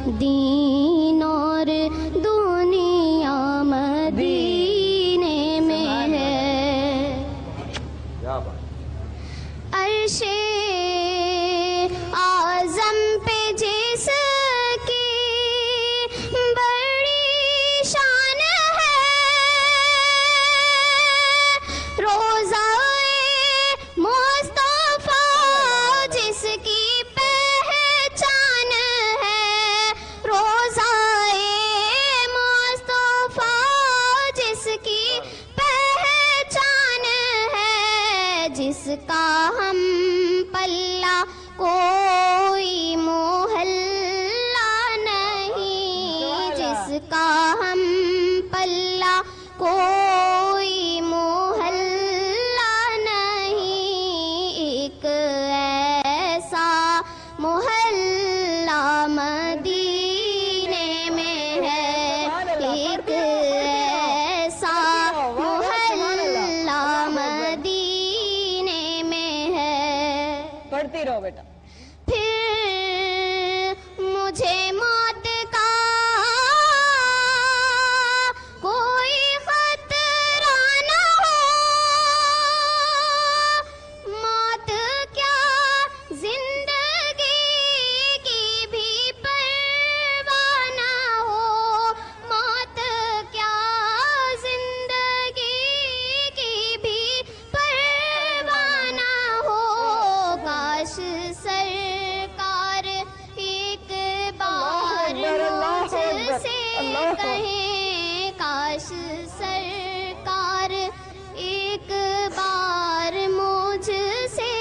دین اور دنیا مدینے میں ہے۔ عرش اعظم پہ جس کی بڑی شان ہے، روضہ مصطفیٰ جس کی پہچان ہے، روضہ مصطفیٰ جس کی پہچان ہے، جس کا ہم پلہ کوئی محلہ نہیں، جس کا ہم پلہ کوئی محلہ نہیں، ایک ایسا محلہ مدینے میں ہے، ایک ایسا محلہ مدینے میں ہے۔ پڑھتی رہو بیٹا۔ پھر مجھے موت کا کوئی خطرہ نہ ہو، موت کیا زندگی کی بھی پرواہ نہ ہو، موت کیا زندگی کی بھی پرواہ نہ ہو، کاش سرکار ایک بار مجھ سے کہیں، کاش سرکار ایک بار مجھ سے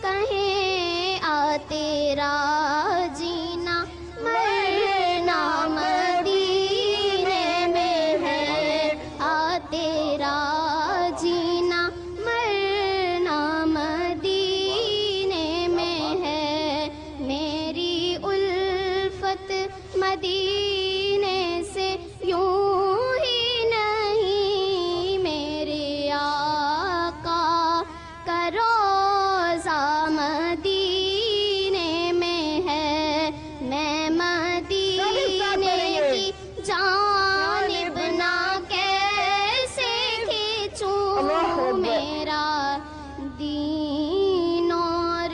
کہیں، آ تیرا جینا مرنا مدینے میں ہے، آ تیرا جینا مرنا مدینے میں ہے، میری الفت مدینے سے یوں ہی نہیں، میرے آقا کا روضہ مدینے میں ہے، میں مدینے کی جانب نہ کیسے کھینچوں، میرا دین اور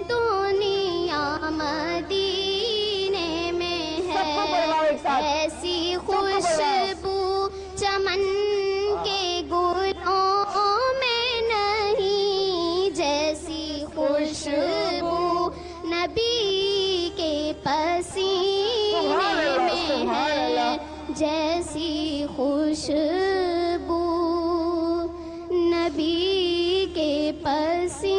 دنیا مدینے میں ہے، ایسی خوشبو چمن کے گلوں میں نہیں، جیسی خوشبو نبی کے پسینے میں ہے، جیسی خوشبو نبی کے پسینے